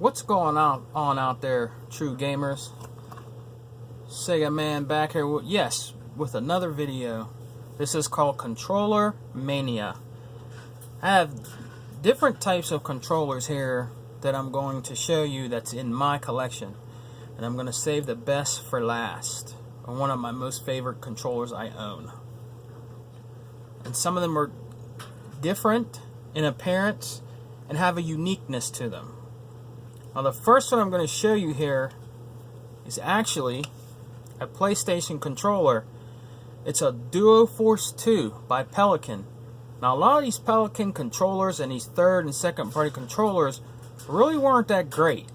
What's going on out there, true gamers? Sega Man back here with another video. This is called Controller Mania. I have different types of controllers here that I'm going to show you that's in my collection, and I'm going to save the best for last. One of my most favorite controllers I own, and some of them are different in appearance and have a uniqueness to them. Now the first one I'm going to show you here is actually a PlayStation controller. It's a Duo Force 2 by Pelican. Now a lot of these Pelican controllers and these third and second party controllers really weren't that great.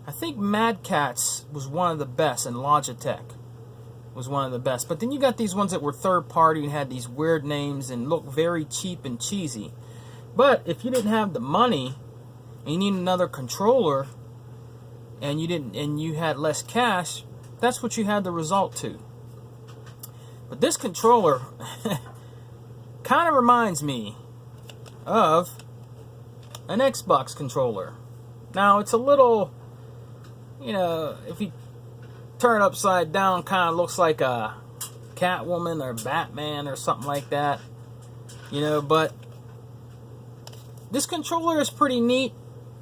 I think Mad Catz was one of the best, and Logitech was one of the best. But then you got these ones that were third party and had these weird names and looked very cheap and cheesy. But if you didn't have the money and you need another controller and you had less cash, that's what you had the result to. But this controller kind of reminds me of an Xbox controller. Now it's a little, if you turn it upside down, kind of looks like a Catwoman or Batman or something like that, but this controller is pretty neat.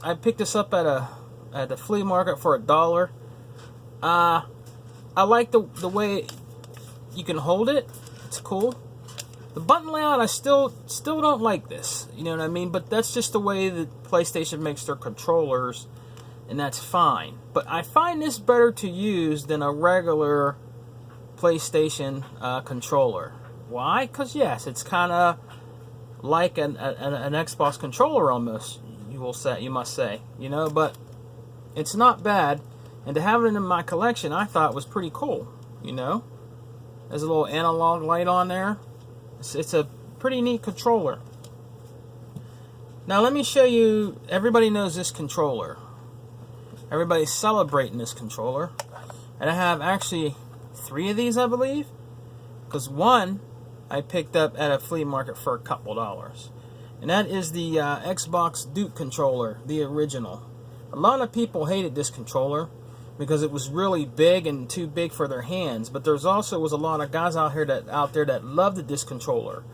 I picked this up at the flea market for $1. I like the way you can hold it. It's cool. The button layout, I still don't like this. You know what I mean? But that's just the way that PlayStation makes their controllers, and that's fine. But I find this better to use than a regular PlayStation controller. Why? Because yes, it's kind of like an Xbox controller almost. You must say, but it's not bad, and to have it in my collection, I thought was pretty cool. There's a little analog light on there. It's a pretty neat controller. Now let me show you. Everybody knows this controller. Everybody's celebrating this controller, and I have actually 3 of these, I believe, because one I picked up at a flea market for a couple dollars. And that is the Xbox Duke controller, the original. A lot of people hated this controller because it was really big and too big for their hands. But there's also was a lot of guys out there that loved this controller.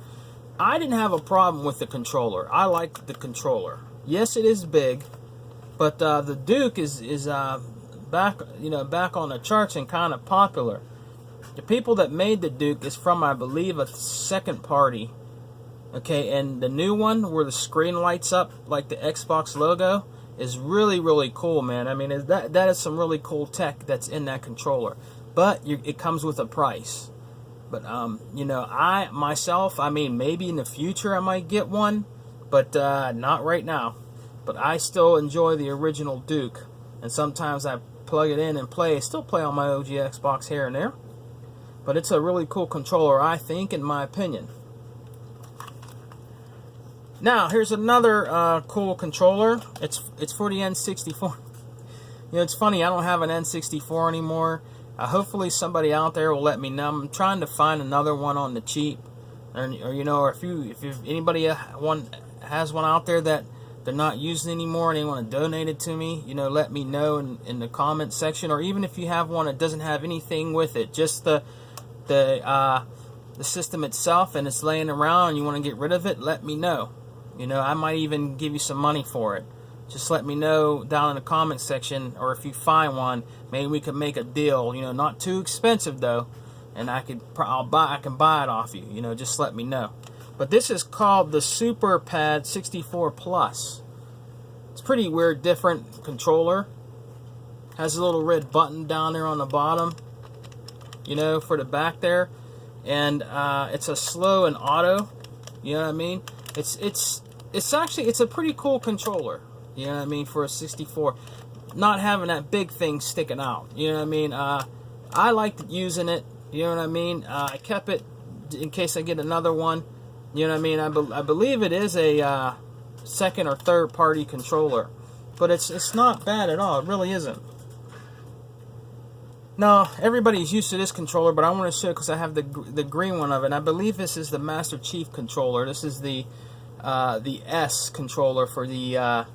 I didn't have a problem with the controller. I liked the controller. Yes, it is big, but the Duke is back on the charts and kind of popular. The people that made the Duke is from, I believe, a second party. Okay, and the new one where the screen lights up like the Xbox logo is really, really cool, man. I mean, that is some really cool tech that's in that controller. But it comes with a price. But, I myself, maybe in the future I might get one, but not right now. But I still enjoy the original Duke. And sometimes I plug it in and still play on my OG Xbox here and there. But it's a really cool controller, I think, in my opinion. Now, here's another cool controller. It's for the N64. It's funny, I don't have an N64 anymore. Hopefully somebody out there will let me know. I'm trying to find another one on the cheap. Or if anybody has one out there that they're not using anymore and they want to donate it to me, let me know in the comment section. Or even if you have one that doesn't have anything with it, just the system itself, and it's laying around and you want to get rid of it, let me know. I might even give you some money for it. Just let me know down in the comment section, or if you find one, maybe we could make a deal. Not too expensive though, and I can buy it off you. Just let me know. But this is called the Super Pad 64 Plus. It's pretty weird, different controller. Has a little red button down there on the bottom, for the back there, and it's a slow and auto. You know what I mean? It's a pretty cool controller. You know what I mean, for a 64, not having that big thing sticking out. You know what I mean? I liked using it. You know what I mean? I kept it in case I get another one. You know what I mean? I believe it is a second or third party controller, but it's not bad at all. It really isn't. Now, everybody's used to this controller, but I want to show because I have the green one of it. And I believe this is the Master Chief controller. This is the S controller for the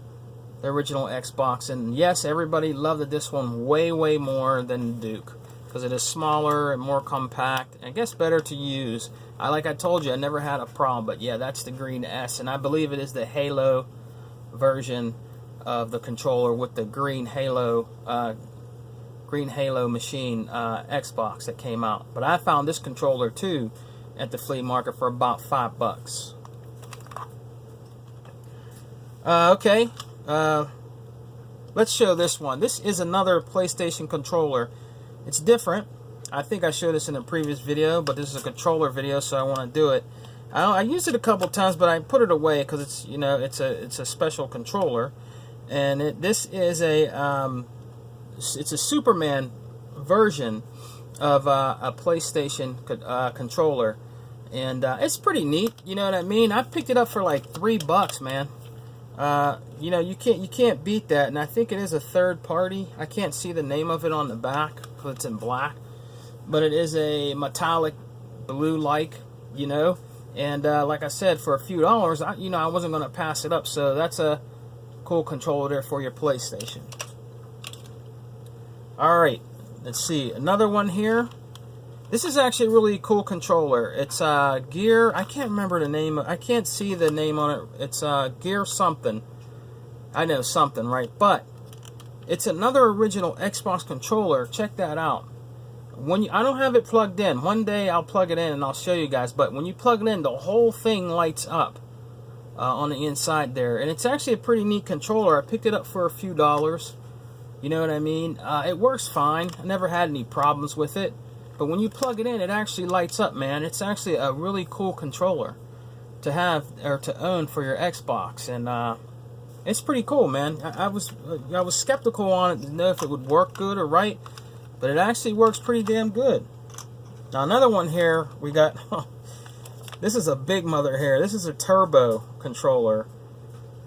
the original Xbox. And yes, everybody loved this one way more than Duke, because it is smaller and more compact, and I guess better to use. Like I told you, I never had a problem. But yeah, that's the Green S, and I believe it is the Halo version of the controller with the green Halo machine Xbox that came out. But I found this controller too at the flea market for about $5. Okay, let's show this one. This is another PlayStation controller. It's different. I think I showed this in a previous video, but this is a controller video, so I want to do it. I used it a couple times, but I put it away because it's, you know, it's a special controller, and this is it's a Superman version of a PlayStation controller, and it's pretty neat. You know what I mean? I picked it up for like $3, man. You know, you can't beat that, and I think it is a third party. I can't see the name of it on the back because it's in black, but it is a metallic blue like, you know. And like I said, for a few dollars, I wasn't going to pass it up. So that's a cool controller there for your PlayStation. All right, let's see another one here. This is actually a really cool controller. It's Gear. I can't remember the name. I can't see the name on it. It's Gear something. I know something, right? But it's another original Xbox controller. Check that out. I don't have it plugged in. One day I'll plug it in and I'll show you guys. But when you plug it in, the whole thing lights up on the inside there, and it's actually a pretty neat controller. I picked it up for a few dollars. You know what I mean? It works fine. I never had any problems with it. But when you plug it in, it actually lights up, man. It's actually a really cool controller to have or to own for your Xbox, and it's pretty cool, man. I was skeptical on it to know if it would work good or right, but it actually works pretty damn good. Now another one here we got. This is a big mother here. This is a turbo controller.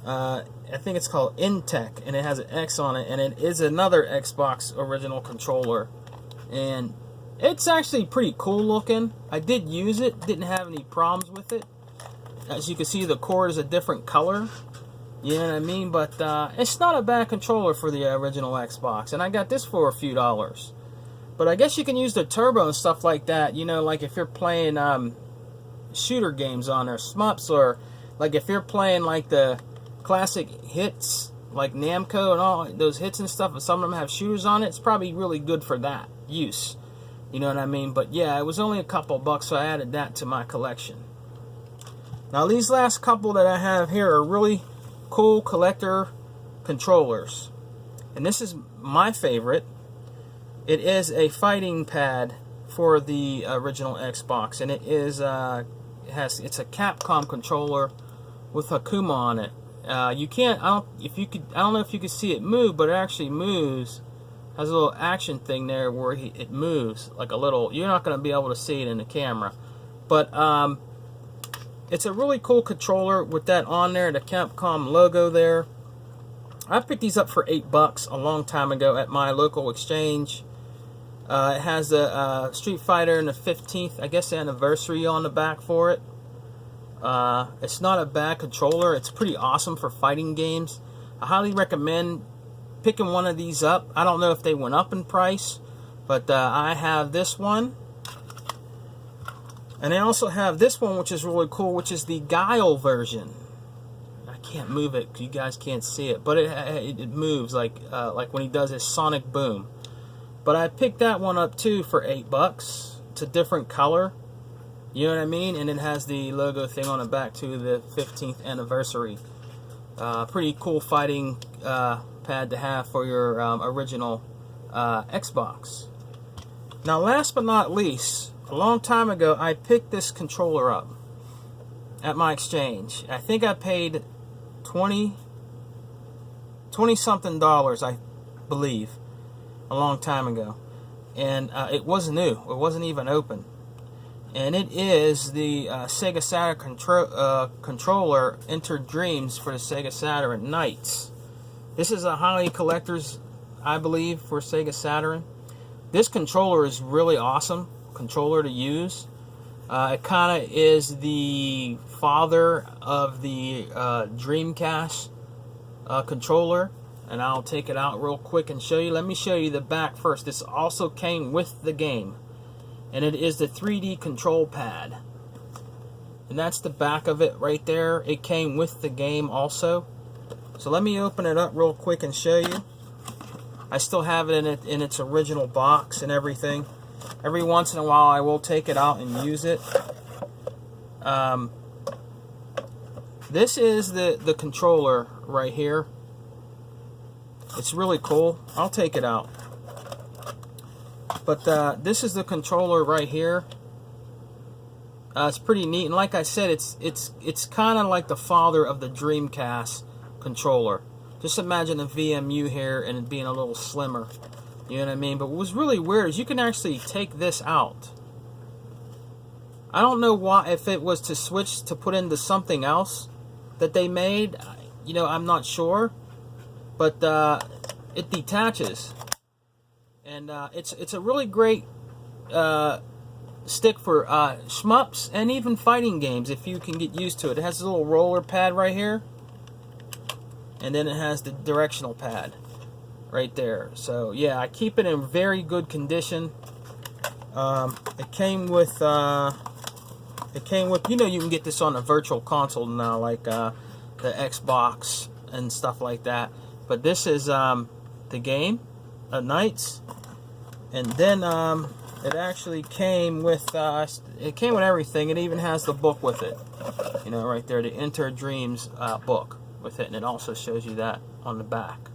I think it's called Intech, and it has an X on it, and it is another Xbox original controller, and it's actually pretty cool looking. I did use it, didn't have any problems with it. As you can see, the cord is a different color. You know what I mean? But it's not a bad controller for the original Xbox, and I got this for a few dollars. But I guess you can use the turbo and stuff like that. You know, like if you're playing shooter games on there, shmups, or like if you're playing like the classic hits, like Namco and all those hits and stuff, and some of them have shooters on it, it's probably really good for that use. You know what I mean? But yeah, it was only a couple bucks, so I added that to my collection. Now these last couple that I have here are really cool collector controllers, and this is my favorite. It is a fighting pad for the original Xbox, and it is it's a Capcom controller with Hakuma on it. You can't. I don't know if you can see it move, but it actually moves. Has a little action thing there where it moves like a little. You're not going to be able to see it in the camera, but it's a really cool controller with that on there, the Capcom logo there. I picked these up for $8 a long time ago at my local exchange. It has the Street Fighter and the 15th, I guess, anniversary on the back for it. It's not a bad controller. It's pretty awesome for fighting games. I highly recommend picking one of these up. I don't know if they went up in price, but I have this one, and I also have this one, which is really cool, which is the Guile version. I can't move it, you guys can't see it, but it moves like when he does his sonic boom. But I picked that one up too for $8. It's a different color, you know what I mean, and it has the logo thing on the back too, the 15th anniversary. Pretty cool fighting pad to have for your original Xbox. Now last but not least, a long time ago I picked this controller up at my exchange. I think I paid $20 something, I believe, a long time ago, and it was new. It wasn't even open, and it is the Sega Saturn controller Enter Dreams for the Sega Saturn Knights. This is a highly collector's, I believe, for Sega Saturn. This controller is really awesome controller to use. It kind of is the father of the Dreamcast controller, and I'll take it out real quick and show you. Let me show you the back first. This also came with the game, and it is the 3D control pad, and that's the back of it right there. It came with the game also. So let me open it up real quick and show you. I still have it in its original box and everything. Every once in a while I will take it out and use it. This is the controller right here. It's really cool. I'll take it out. But this is the controller right here. It's pretty neat, and like I said, it's kind of like the father of the Dreamcast controller. Just imagine a VMU here and it being a little slimmer. You know what I mean? But what was really weird is you can actually take this out. I don't know why, if it was to switch to put into something else that they made. You know, I'm not sure. But it detaches. And it's a really great stick for shmups and even fighting games if you can get used to it. It has a little roller pad right here. And then it has the directional pad right there. So yeah, I keep it in very good condition. It came with you know, you can get this on a virtual console now, like the Xbox and stuff like that. But this is the game, Knights, and then it actually came with everything. It even has the book with it. You know, right there, the Enter Dreams book with it, and it also shows you that on the back.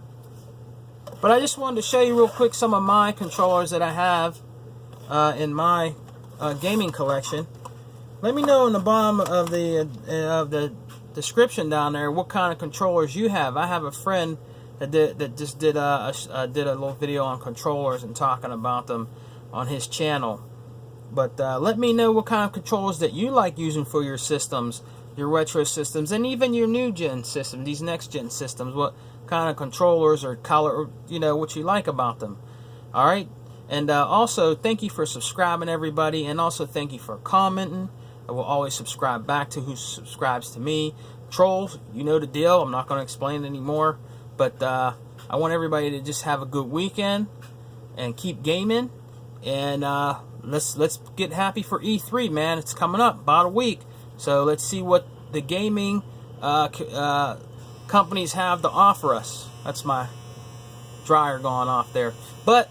But I just wanted to show you real quick some of my controllers that I have in my gaming collection. Let me know in the bottom of the description down there what kind of controllers you have. I have a friend that just did a little video on controllers and talking about them on his channel. But let me know what kind of controllers that you like using for your systems, your retro systems, and even your new gen systems, these next gen systems. What kind of controllers or color, you know, what you like about them. All right, and also thank you for subscribing, everybody, and also thank you for commenting. I will always subscribe back to who subscribes to me. Trolls, you know the deal. I'm not going to explain it anymore. But I want everybody to just have a good weekend and keep gaming. And let's get happy for E3, man. It's coming up about a week. So let's see what the gaming companies have to offer us. That's my dryer going off there. But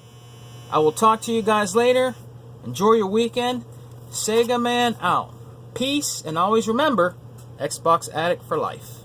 I will talk to you guys later. Enjoy your weekend. Sega Man out. Peace, and always remember, Xbox Addict for life.